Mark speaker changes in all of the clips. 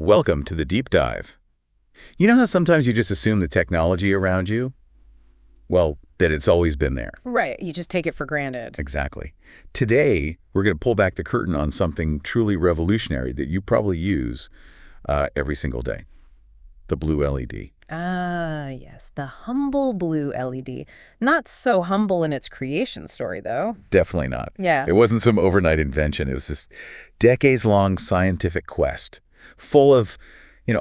Speaker 1: Welcome to the deep dive. You know how sometimes you just assume the technology around you? Well, that it's always been there.
Speaker 2: Right. You just take it for granted.
Speaker 1: Exactly. Today, we're going to pull back the curtain on something truly revolutionary that you probably use every single day. The blue LED.
Speaker 2: Ah, yes. The humble blue LED. Not so humble in its creation story, though.
Speaker 1: Definitely not.
Speaker 2: Yeah.
Speaker 1: It wasn't some overnight invention. It was this decades-long scientific quest full of,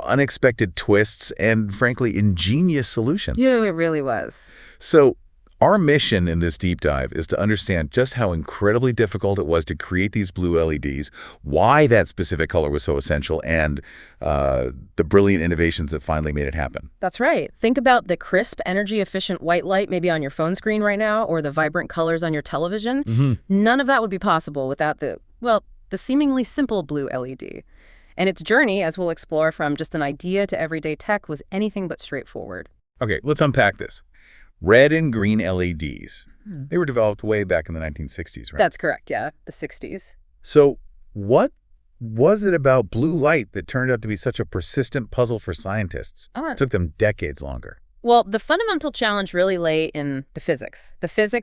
Speaker 1: unexpected twists and, frankly, ingenious solutions.
Speaker 2: Yeah, it really was.
Speaker 1: So our mission in this deep dive is to understand just how incredibly difficult it was to create these blue LEDs, why that specific color was so essential, and the brilliant innovations that finally made it happen.
Speaker 2: That's right. Think about the crisp, energy-efficient white light maybe on your phone screen right now, or the vibrant colors on your television. None of that would be possible without the seemingly simple blue LED. And its journey, as we'll explore from just an idea to everyday tech, was anything but straightforward.
Speaker 1: Okay, let's unpack this. Red and green LEDs. They were developed way back in the 1960s, right?
Speaker 2: That's correct, yeah. The 60s.
Speaker 1: So what was it about blue light that turned out to be such a persistent puzzle for scientists? It took them decades longer.
Speaker 2: Well, the fundamental challenge really lay in the physics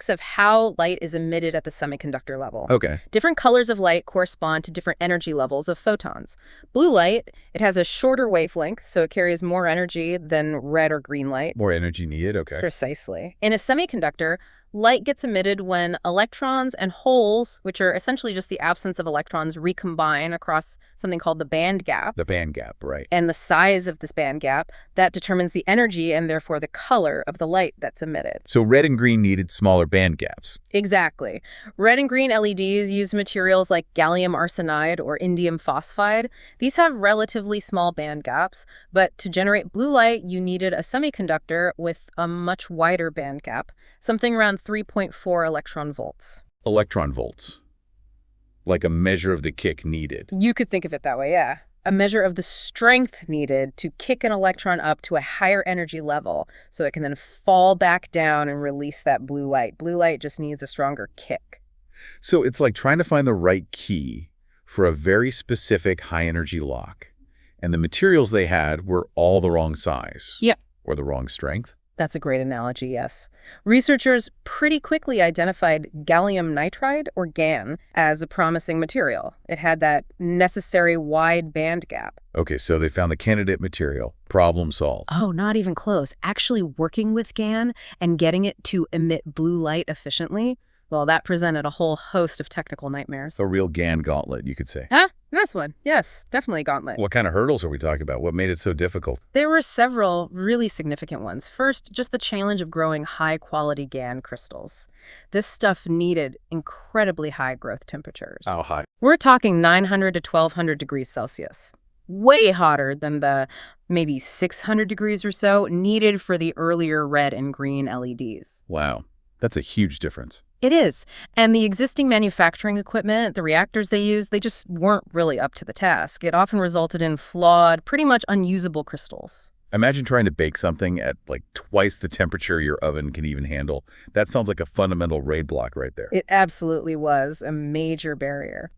Speaker 2: of how light is emitted at the semiconductor level.
Speaker 1: Okay.
Speaker 2: Different colors of light correspond to different energy levels of photons. Blue light, it has a shorter wavelength, so it carries more energy than red or green light.
Speaker 1: More energy needed, okay.
Speaker 2: Precisely. In a semiconductor, light gets emitted when electrons and holes, which are essentially just the absence of electrons, recombine across something called the band gap.
Speaker 1: The band gap, right.
Speaker 2: And the size of this band gap, that determines the energy and therefore the color of the light that's emitted.
Speaker 1: So red and green needed smaller band gaps.
Speaker 2: Exactly. Red and green LEDs use materials like gallium arsenide or indium phosphide. These have relatively small band gaps, but to generate blue light, you needed a semiconductor with a much wider band gap, something around 3.4 electron volts.
Speaker 1: Electron volts. Like a measure of the kick needed.
Speaker 2: You could think of it that way, yeah. A measure of the strength needed to kick an electron up to a higher energy level so it can then fall back down and release that blue light. Blue light just needs a stronger kick.
Speaker 1: So it's like trying to find the right key for a very specific high-energy lock. And the materials they had were all the wrong size.
Speaker 2: Yep.
Speaker 1: Or the wrong strength.
Speaker 2: That's a great analogy, yes. Researchers pretty quickly identified gallium nitride, or GaN, as a promising material. It had that necessary wide band gap.
Speaker 1: Okay, so they found the candidate material. Problem solved.
Speaker 2: Oh, not even close. Actually working with GaN and getting it to emit blue light efficiently, well, that presented a whole host of technical nightmares.
Speaker 1: A real GaN gauntlet, you could say.
Speaker 2: Huh? Nice one. Yes, definitely a gauntlet.
Speaker 1: What kind of hurdles are we talking about? What made it so difficult?
Speaker 2: There were several really significant ones. First, just the challenge of growing high-quality GaN crystals. This stuff needed incredibly high growth temperatures.
Speaker 1: How high?
Speaker 2: We're talking 900 to 1200 degrees Celsius. Way hotter than the maybe 600 degrees or so needed for the earlier red and green LEDs.
Speaker 1: Wow. That's a huge difference.
Speaker 2: It is. And the existing manufacturing equipment, the reactors they used, they just weren't really up to the task. It often resulted in flawed, pretty much unusable crystals.
Speaker 1: Imagine trying to bake something at like twice the temperature your oven can even handle. That sounds like a fundamental roadblock right there.
Speaker 2: It absolutely was a major barrier.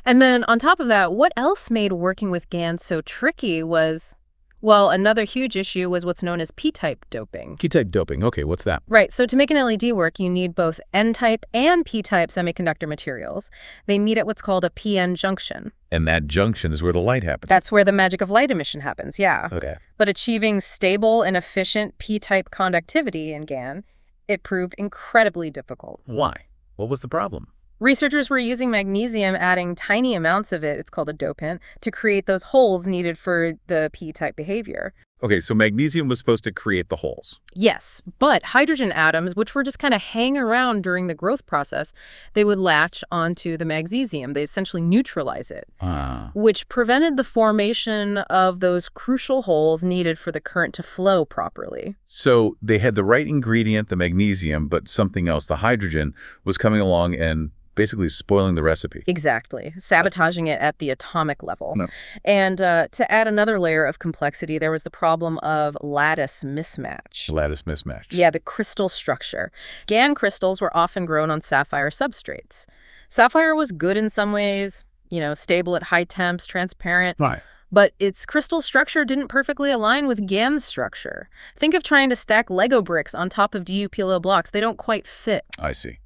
Speaker 2: And then on top of that, what else made working with GaN so tricky was, well, another huge issue was what's known as p-type doping.
Speaker 1: P-type doping. Okay, what's that?
Speaker 2: Right. So to make an LED work, you need both N-type and p-type semiconductor materials. They meet at what's called a p-N junction.
Speaker 1: And that junction is where the light happens.
Speaker 2: That's where the magic of light emission happens, yeah.
Speaker 1: Okay.
Speaker 2: But achieving stable and efficient p-type conductivity in GaN, it proved incredibly difficult.
Speaker 1: Why? What was the problem?
Speaker 2: Researchers were using magnesium, adding tiny amounts of it, it's called a dopant, to create those holes needed for the p-type behavior.
Speaker 1: Okay, so magnesium was supposed to create the holes.
Speaker 2: Yes, but hydrogen atoms, which were just kind of hanging around during the growth process, they would latch onto the magnesium. They essentially neutralize it, which prevented the formation of those crucial holes needed for the current to flow properly.
Speaker 1: So they had the right ingredient, the magnesium, but something else, the hydrogen, was coming along and basically spoiling the recipe.
Speaker 2: Exactly. Sabotaging it at the atomic level.
Speaker 1: No.
Speaker 2: And to add another layer of complexity, there was the problem of lattice mismatch.
Speaker 1: Lattice mismatch.
Speaker 2: Yeah, the crystal structure. GaN crystals were often grown on sapphire substrates. Sapphire was good in some ways, stable at high temps, transparent.
Speaker 1: Right.
Speaker 2: But its crystal structure didn't perfectly align with GaN's structure. Think of trying to stack Lego bricks on top of DuPilo blocks. They don't quite fit.
Speaker 1: I see.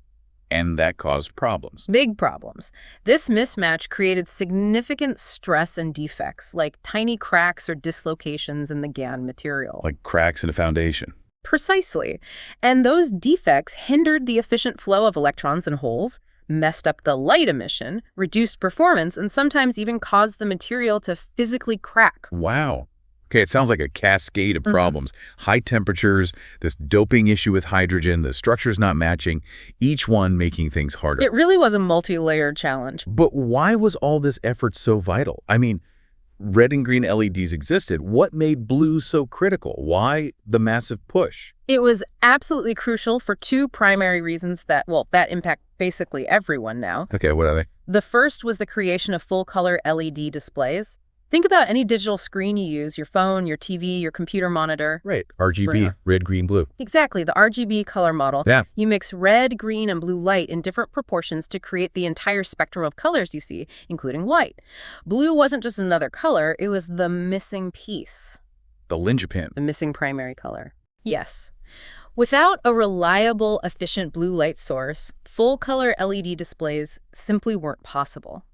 Speaker 1: And that caused problems.
Speaker 2: Big problems. This mismatch created significant stress and defects, like tiny cracks or dislocations in the GaN material.
Speaker 1: Like cracks in a foundation.
Speaker 2: Precisely. And those defects hindered the efficient flow of electrons and holes, messed up the light emission, reduced performance, and sometimes even caused the material to physically crack.
Speaker 1: Wow. Okay, it sounds like a cascade of problems. High temperatures, this doping issue with hydrogen, the structures not matching, each one making things harder.
Speaker 2: It really was a multi-layered challenge.
Speaker 1: But why was all this effort so vital? I mean, red and green LEDs existed. What made blue so critical? Why the massive push?
Speaker 2: It was absolutely crucial for two primary reasons that impact basically everyone now.
Speaker 1: Okay, what are they?
Speaker 2: The first was the creation of full-color LED displays. Think about any digital screen you use, your phone, your TV, your computer monitor.
Speaker 1: Right, RGB, red, green, blue.
Speaker 2: Exactly, the RGB color model.
Speaker 1: Yeah.
Speaker 2: You mix red, green, and blue light in different proportions to create the entire spectrum of colors you see, including white. Blue wasn't just another color, it was the missing piece.
Speaker 1: The linchpin.
Speaker 2: The missing primary color. Yes. Without a reliable, efficient blue light source, full-color LED displays simply weren't possible.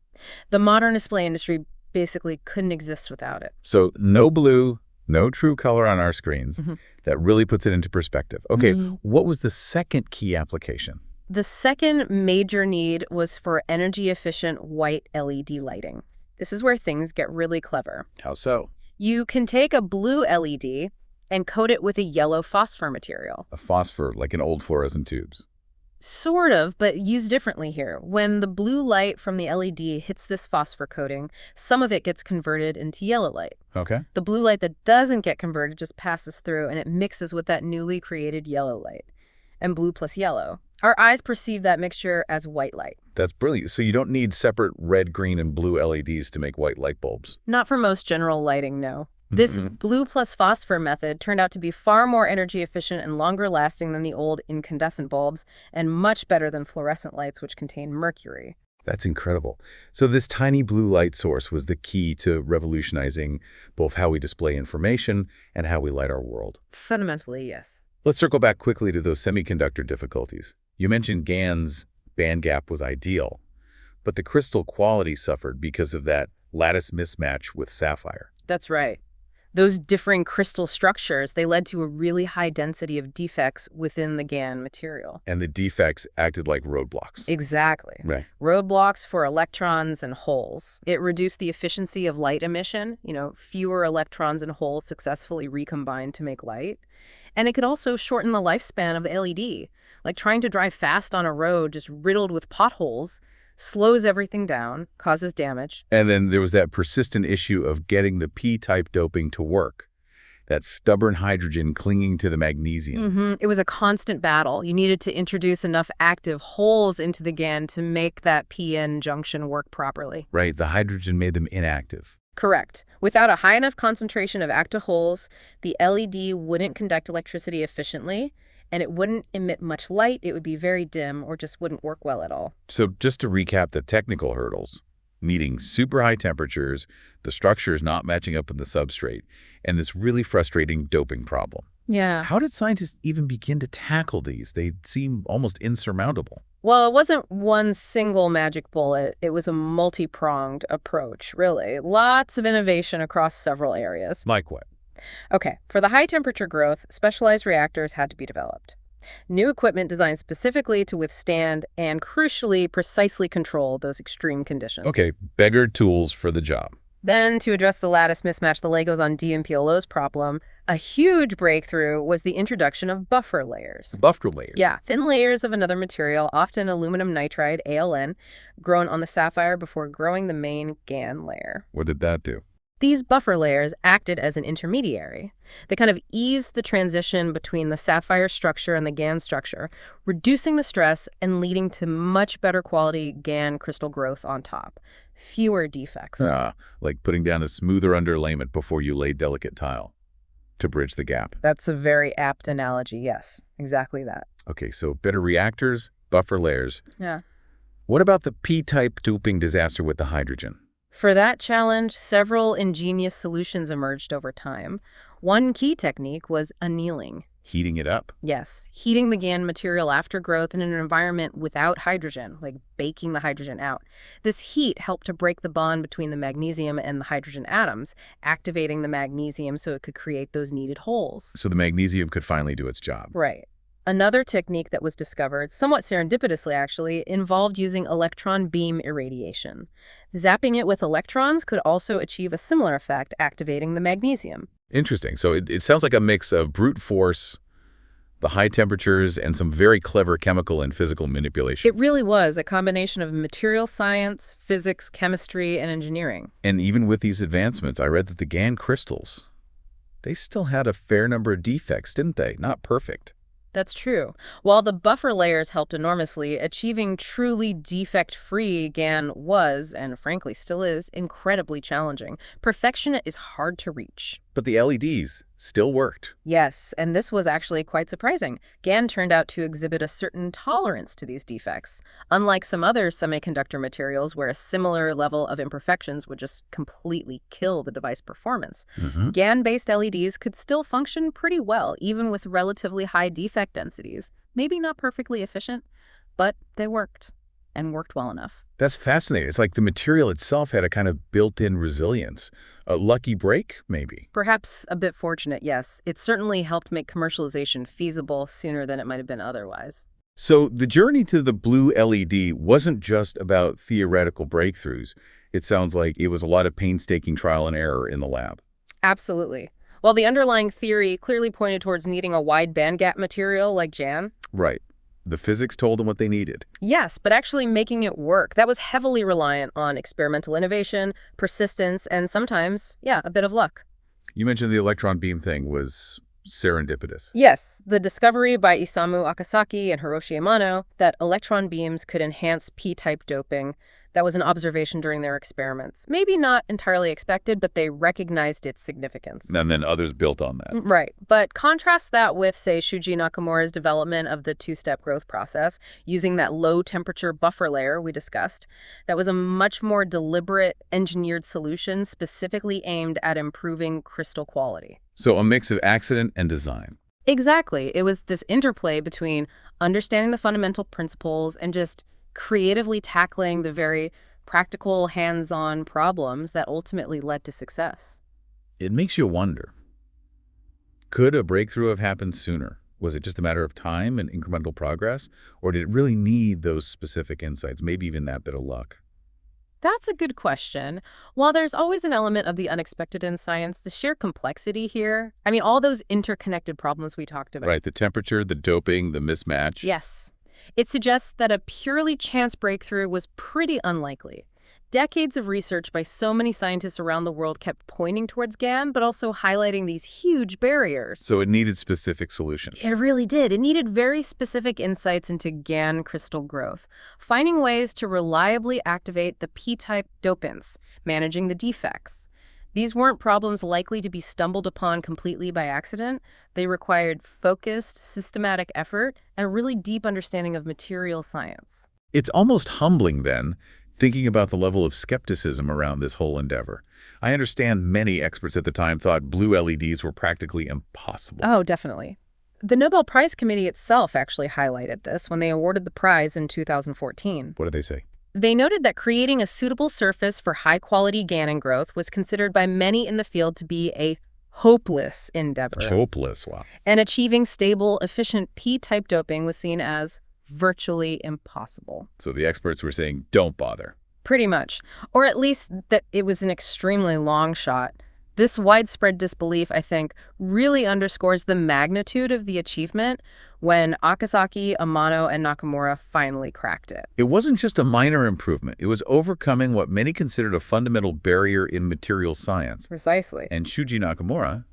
Speaker 2: The modern display industry basically couldn't exist without it.
Speaker 1: So no blue, no true color on our screens. That really puts it into perspective. Okay, what was the second key application?
Speaker 2: The second major need was for energy-efficient white LED lighting. This is where things get really clever.
Speaker 1: How so?
Speaker 2: You can take a blue LED and coat it with a yellow phosphor material.
Speaker 1: A phosphor, like in old fluorescent tubes.
Speaker 2: Sort of, but used differently here. When the blue light from the LED hits this phosphor coating, some of it gets converted into yellow light.
Speaker 1: Okay.
Speaker 2: The blue light that doesn't get converted just passes through and it mixes with that newly created yellow light. And blue plus yellow. Our eyes perceive that mixture as white light.
Speaker 1: That's brilliant. So you don't need separate red, green, and blue LEDs to make white light bulbs.
Speaker 2: Not for most general lighting, no. This blue plus phosphor method turned out to be far more energy efficient and longer lasting than the old incandescent bulbs, and much better than fluorescent lights, which contain mercury.
Speaker 1: That's incredible. So this tiny blue light source was the key to revolutionizing both how we display information and how we light our world.
Speaker 2: Fundamentally, yes.
Speaker 1: Let's circle back quickly to those semiconductor difficulties. You mentioned GaN's band gap was ideal, but the crystal quality suffered because of that lattice mismatch with sapphire.
Speaker 2: That's right. Those differing crystal structures, they led to a really high density of defects within the GaN material.
Speaker 1: And the defects acted like roadblocks.
Speaker 2: Exactly.
Speaker 1: Right.
Speaker 2: Roadblocks for electrons and holes. It reduced the efficiency of light emission, fewer electrons and holes successfully recombined to make light. And it could also shorten the lifespan of the LED. Like trying to drive fast on a road just riddled with potholes slows everything down, causes damage.
Speaker 1: And then there was that persistent issue of getting the P-type doping to work, that stubborn hydrogen clinging to the magnesium.
Speaker 2: It was a constant battle. You needed to introduce enough active holes into the GaN to make that PN junction work properly.
Speaker 1: Right, the hydrogen made them inactive.
Speaker 2: Correct. Without a high enough concentration of active holes, the LED wouldn't conduct electricity efficiently, and it wouldn't emit much light. It would be very dim or just wouldn't work well at all.
Speaker 1: So just to recap the technical hurdles, needing super high temperatures, the structures not matching up in the substrate, and this really frustrating doping problem.
Speaker 2: Yeah.
Speaker 1: How did scientists even begin to tackle these? They seem almost insurmountable.
Speaker 2: Well, it wasn't one single magic bullet. It was a multi-pronged approach, really. Lots of innovation across several areas.
Speaker 1: Like what?
Speaker 2: Okay, for the high temperature growth, specialized reactors had to be developed. New equipment designed specifically to withstand and, crucially, precisely control those extreme conditions.
Speaker 1: Okay, beggar tools for the job.
Speaker 2: Then, to address the lattice mismatch, the Legos on DMPLO's problem, a huge breakthrough was the introduction of buffer layers.
Speaker 1: Buffer layers?
Speaker 2: Yeah, thin layers of another material, often aluminum nitride, ALN, grown on the sapphire before growing the main GaN layer.
Speaker 1: What did that do?
Speaker 2: These buffer layers acted as an intermediary. They kind of eased the transition between the sapphire structure and the GaN structure, reducing the stress and leading to much better quality GaN crystal growth on top. Fewer defects.
Speaker 1: Like putting down a smoother underlayment before you lay delicate tile to bridge the gap.
Speaker 2: That's a very apt analogy, yes. Exactly that.
Speaker 1: Okay, so better reactors, buffer layers.
Speaker 2: Yeah.
Speaker 1: What about the P-type doping disaster with the hydrogen?
Speaker 2: For that challenge, several ingenious solutions emerged over time. One key technique was annealing.
Speaker 1: Heating it up.
Speaker 2: Yes, heating the GaN material after growth in an environment without hydrogen, like baking the hydrogen out. This heat helped to break the bond between the magnesium and the hydrogen atoms, activating the magnesium so it could create those needed holes.
Speaker 1: So the magnesium could finally do its job.
Speaker 2: Right. Another technique that was discovered, somewhat serendipitously actually, involved using electron beam irradiation. Zapping it with electrons could also achieve a similar effect, activating the magnesium.
Speaker 1: Interesting. So it sounds like a mix of brute force, the high temperatures, and some very clever chemical and physical manipulation.
Speaker 2: It really was a combination of material science, physics, chemistry, and engineering.
Speaker 1: And even with these advancements, I read that the GaN crystals, they still had a fair number of defects, didn't they? Not perfect.
Speaker 2: That's true. While the buffer layers helped enormously, achieving truly defect-free GaN was, and frankly still is, incredibly challenging. Perfection is hard to reach.
Speaker 1: But the LEDs still worked.
Speaker 2: Yes, and this was actually quite surprising. GaN turned out to exhibit a certain tolerance to these defects, unlike some other semiconductor materials where a similar level of imperfections would just completely kill the device performance. GaN-based LEDs could still function pretty well, even with relatively high defect densities. Maybe not perfectly efficient, but they worked, and worked well enough.
Speaker 1: That's fascinating. It's like the material itself had a kind of built-in resilience. A lucky break, maybe.
Speaker 2: Perhaps a bit fortunate, yes. It certainly helped make commercialization feasible sooner than it might have been otherwise.
Speaker 1: So the journey to the blue LED wasn't just about theoretical breakthroughs. It sounds like it was a lot of painstaking trial and error in the lab.
Speaker 2: Absolutely. While the underlying theory clearly pointed towards needing a wide bandgap material like GaN.
Speaker 1: Right. The physics told them what they needed.
Speaker 2: Yes, but actually making it work, that was heavily reliant on experimental innovation, persistence, and sometimes, a bit of luck.
Speaker 1: You mentioned the electron beam thing was serendipitous.
Speaker 2: Yes, the discovery by Isamu Akasaki and Hiroshi Amano that electron beams could enhance p-type doping, that was an observation during their experiments. Maybe not entirely expected, but they recognized its significance.
Speaker 1: And then others built on that.
Speaker 2: Right. But contrast that with, say, Shuji Nakamura's development of the two-step growth process using that low-temperature buffer layer we discussed. That was a much more deliberate, engineered solution specifically aimed at improving crystal quality.
Speaker 1: So a mix of accident and design.
Speaker 2: Exactly. It was this interplay between understanding the fundamental principles and just creatively tackling the very practical, hands-on problems that ultimately led to success.
Speaker 1: It makes you wonder, could a breakthrough have happened sooner? Was it just a matter of time and incremental progress? Or did it really need those specific insights, maybe even that bit of luck?
Speaker 2: That's a good question. While there's always an element of the unexpected in science, the sheer complexity here, all those interconnected problems we talked about.
Speaker 1: Right, the temperature, the doping, the mismatch.
Speaker 2: Yes. It suggests that a purely chance breakthrough was pretty unlikely. Decades of research by so many scientists around the world kept pointing towards GaN, but also highlighting these huge barriers.
Speaker 1: So it needed specific solutions.
Speaker 2: It really did. It needed very specific insights into GaN crystal growth, finding ways to reliably activate the p-type dopants, managing the defects. These weren't problems likely to be stumbled upon completely by accident. They required focused, systematic effort and a really deep understanding of material science.
Speaker 1: It's almost humbling, then, thinking about the level of skepticism around this whole endeavor. I understand many experts at the time thought blue LEDs were practically impossible.
Speaker 2: Oh, definitely. The Nobel Prize Committee itself actually highlighted this when they awarded the prize in 2014.
Speaker 1: What did they say?
Speaker 2: They noted that creating a suitable surface for high-quality GaN growth was considered by many in the field to be a hopeless endeavor.
Speaker 1: Hopeless, wow.
Speaker 2: And achieving stable, efficient p-type doping was seen as virtually impossible.
Speaker 1: So the experts were saying, don't bother.
Speaker 2: Pretty much. Or at least that it was an extremely long shot. This widespread disbelief, I think, really underscores the magnitude of the achievement when Akasaki, Amano, and Nakamura finally cracked it.
Speaker 1: It wasn't just a minor improvement. It was overcoming what many considered a fundamental barrier in material science.
Speaker 2: Precisely.
Speaker 1: And Shuji Nakamura,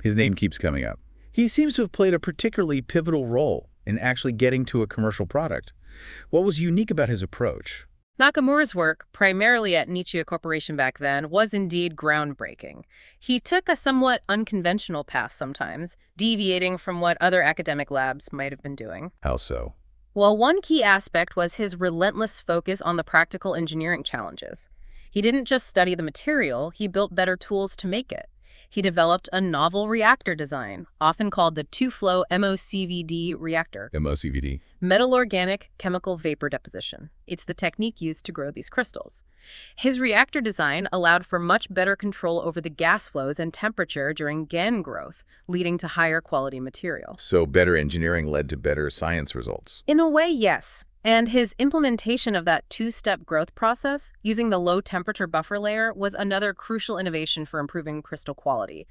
Speaker 1: his name keeps coming up. He seems to have played a particularly pivotal role in actually getting to a commercial product. What was unique about his approach?
Speaker 2: Nakamura's work, primarily at Nichia Corporation back then, was indeed groundbreaking. He took a somewhat unconventional path sometimes, deviating from what other academic labs might have been doing.
Speaker 1: How so?
Speaker 2: Well, one key aspect was his relentless focus on the practical engineering challenges. He didn't just study the material, he built better tools to make it. He developed a novel reactor design, often called the two-flow MOCVD reactor.
Speaker 1: MOCVD.
Speaker 2: Metal organic chemical vapor deposition. It's the technique used to grow these crystals. His reactor design allowed for much better control over the gas flows and temperature during GAN growth, leading to higher quality material.
Speaker 1: So better engineering led to better science results.
Speaker 2: In a way, yes. And his implementation of that two-step growth process, using the low-temperature buffer layer, was another crucial innovation for improving crystal quality.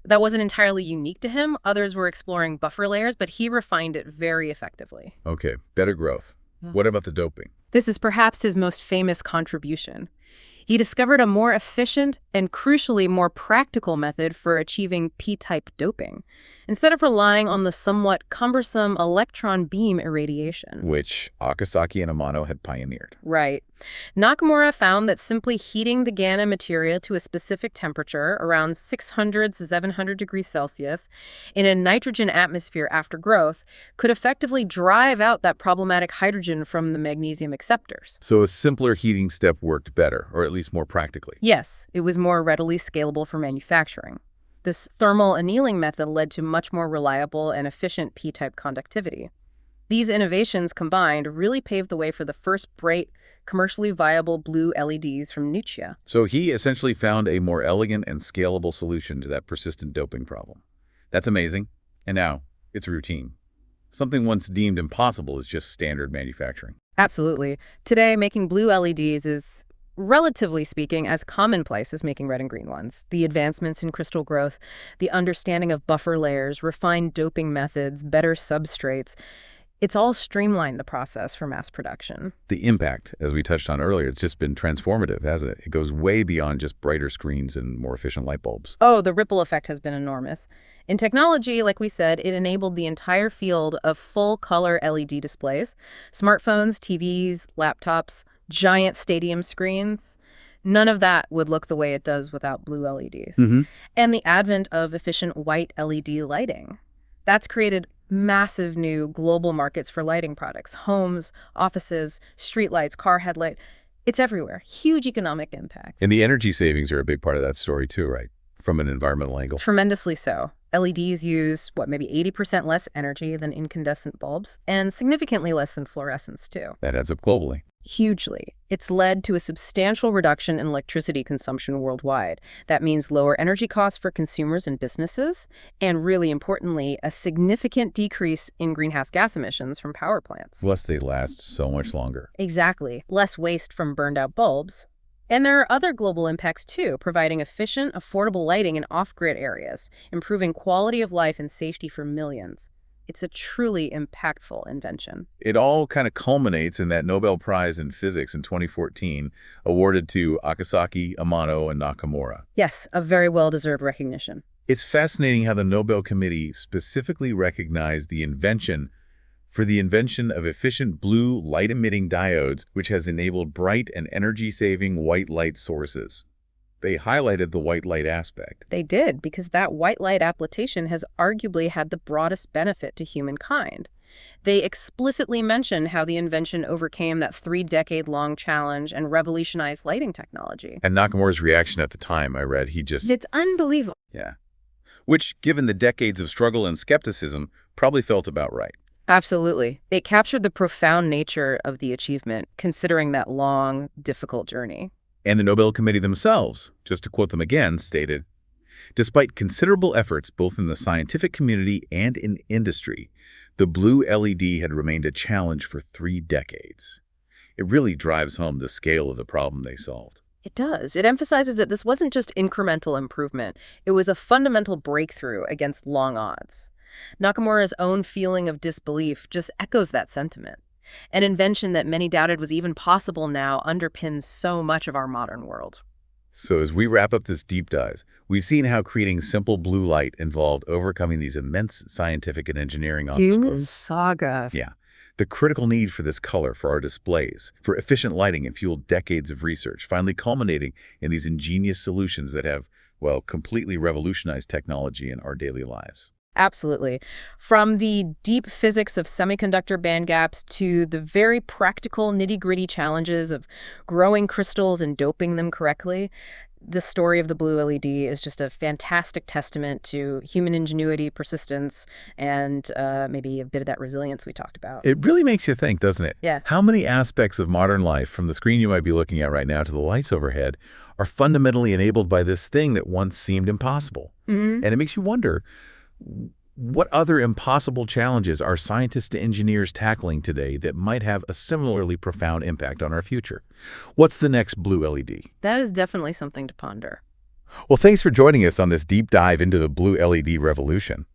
Speaker 2: That wasn't entirely unique to him. Others were exploring buffer layers, but he refined it very effectively.
Speaker 1: Okay, better growth. What about the doping?
Speaker 2: This is perhaps his most famous contribution. He discovered a more efficient and, crucially, more practical method for achieving p-type doping, instead of relying on the somewhat cumbersome electron beam irradiation.
Speaker 1: Which Akasaki and Amano had pioneered.
Speaker 2: Right. Nakamura found that simply heating the GAN material to a specific temperature, around 600 to 700 degrees Celsius, in a nitrogen atmosphere after growth, could effectively drive out that problematic hydrogen from the magnesium acceptors.
Speaker 1: So a simpler heating step worked better, or at least more practically.
Speaker 2: Yes, it was more readily scalable for manufacturing. This thermal annealing method led to much more reliable and efficient p-type conductivity. These innovations combined really paved the way for the first bright, commercially viable blue LEDs from Nuccia.
Speaker 1: So he essentially found a more elegant and scalable solution to that persistent doping problem. That's amazing. And now, it's routine. Something once deemed impossible is just standard manufacturing.
Speaker 2: Absolutely. Today, making blue LEDs is, relatively speaking, as commonplace as making red and green ones. The advancements in crystal growth, the understanding of buffer layers, refined doping methods, better substrates, it's all streamlined the process for mass production.
Speaker 1: The impact, as we touched on earlier, it's just been transformative, hasn't it? It goes way beyond just brighter screens and more efficient light bulbs.
Speaker 2: Oh, the ripple effect has been enormous. In technology, like we said, it enabled the entire field of full-color LED displays, smartphones, TVs, laptops, giant stadium screens. None of that would look the way it does without blue LEDs. And the advent of efficient white LED lighting. That's created massive new global markets for lighting products. Homes, offices, streetlights, car headlight. It's everywhere. Huge economic impact.
Speaker 1: And the energy savings are a big part of that story too, right? From an environmental angle.
Speaker 2: Tremendously so. LEDs use, maybe 80% less energy than incandescent bulbs, and significantly less than fluorescents, too.
Speaker 1: That adds up globally.
Speaker 2: Hugely. It's led to a substantial reduction in electricity consumption worldwide. That means lower energy costs for consumers and businesses, and really importantly, a significant decrease in greenhouse gas emissions from power plants.
Speaker 1: Plus, they last so much longer.
Speaker 2: Exactly. Less waste from burned-out bulbs. And there are other global impacts, too, providing efficient, affordable lighting in off-grid areas, improving quality of life and safety for millions. It's a truly impactful invention.
Speaker 1: It all kind of culminates in that Nobel Prize in Physics in 2014, awarded to Akasaki, Amano, and Nakamura.
Speaker 2: Yes, a very well-deserved recognition.
Speaker 1: It's fascinating how the Nobel Committee specifically recognized the invention of efficient blue light-emitting diodes, which has enabled bright and energy-saving white light sources. They highlighted the white light aspect.
Speaker 2: They did, because that white light application has arguably had the broadest benefit to humankind. They explicitly mention how the invention overcame that 3-decade-long challenge and revolutionized lighting technology.
Speaker 1: And Nakamura's reaction at the time, I read,
Speaker 2: It's unbelievable.
Speaker 1: Yeah. Which, given the decades of struggle and skepticism, probably felt about right.
Speaker 2: Absolutely. It captured the profound nature of the achievement, considering that long, difficult journey.
Speaker 1: And the Nobel Committee themselves, just to quote them again, stated, "Despite considerable efforts both in the scientific community and in industry, the blue LED had remained a challenge for 3 decades." It really drives home the scale of the problem they solved.
Speaker 2: It does. It emphasizes that this wasn't just incremental improvement. It was a fundamental breakthrough against long odds. Nakamura's own feeling of disbelief just echoes that sentiment. An invention that many doubted was even possible now underpins so much of our modern world.
Speaker 1: So as we wrap up this deep dive, we've seen how creating simple blue light involved overcoming these immense scientific and engineering obstacles.
Speaker 2: Saga.
Speaker 1: Yeah. The critical need for this color for our displays, for efficient lighting, and fueled decades of research, finally culminating in these ingenious solutions that have, well, completely revolutionized technology in our daily lives.
Speaker 2: Absolutely. From the deep physics of semiconductor band gaps to the very practical nitty-gritty challenges of growing crystals and doping them correctly, the story of the blue LED is just a fantastic testament to human ingenuity, persistence, and maybe a bit of that resilience we talked about.
Speaker 1: It really makes you think, doesn't it?
Speaker 2: Yeah.
Speaker 1: How many aspects of modern life, from the screen you might be looking at right now to the lights overhead, are fundamentally enabled by this thing that once seemed impossible?
Speaker 2: Hmm.
Speaker 1: And it makes you wonder, what other impossible challenges are scientists to engineers tackling today that might have a similarly profound impact on our future? What's the next blue LED?
Speaker 2: That is definitely something to ponder.
Speaker 1: Well, thanks for joining us on this deep dive into the blue LED revolution.